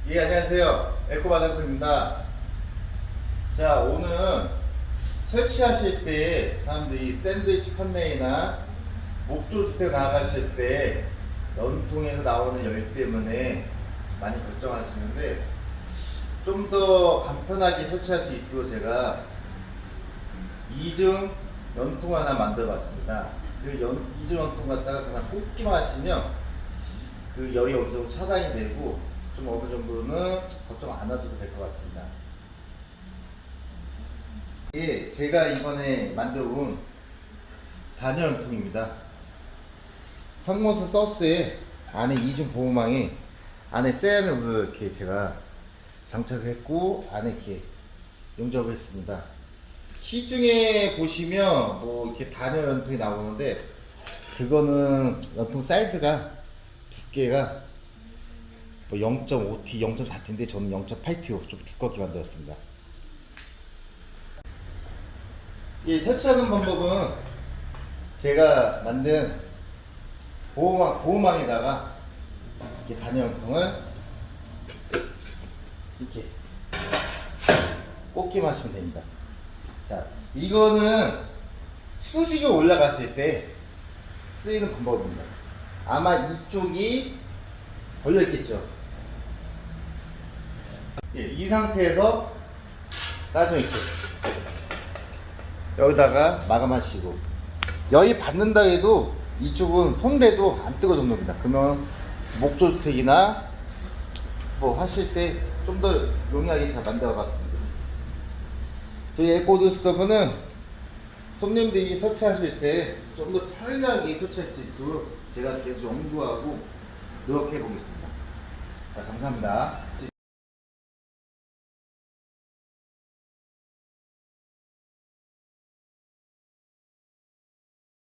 예, 안녕하세요. 에코바닥소입니다. 자, 오늘 설치하실 때 사람들이 샌드위치 판넬이나 목조 주택 나가실 때 연통에서 나오는 열 때문에 많이 걱정하시는데 좀 더 간편하게 설치할 수 있도록 제가 이중 연통 하나 만들어 봤습니다. 이중 연통 갖다가 그냥 꽂기만 하시면 그 열이 어느 정도 차단이 되고 좀 어느 정도는 걱정 안 하셔도 될 것 같습니다. 예, 제가 이번에 만들어 본 단열통입니다. 상모스 서스에 안에 이중 보호망에 안에 세라믹으로 이렇게 제가 장착을 했고 안에 이렇게 용접을 했습니다. 시중에 보시면 뭐 이렇게 단열 연통이 나오는데 그거는 연통 사이즈가 두께가 뭐 0.5T, 0.4T인데 저는 0.8T로 좀 두껍게 만들었습니다. 이 설치하는 방법은 제가 만든 보호망에다가 이렇게 단열통을 이렇게 꽂기만 하시면 됩니다. 자, 이거는 수직에 올라갔을 때 쓰이는 방법입니다. 아마 이쪽이 걸려 있겠죠. 예, 이 상태에서 나중에 이렇게 여기다가 마감하시고 열이 받는다 해도 이쪽은 손대도 안 뜨거워져 놓습니다. 그러면 목조주택이나 뭐 하실 때 좀 더 용이하게 잘 만들어 봤습니다. 저희 에코드 스토브는 손님들이 설치하실 때 좀 더 편리하게 설치할 수 있도록 제가 계속 연구하고 노력해 보겠습니다. 자, 감사합니다.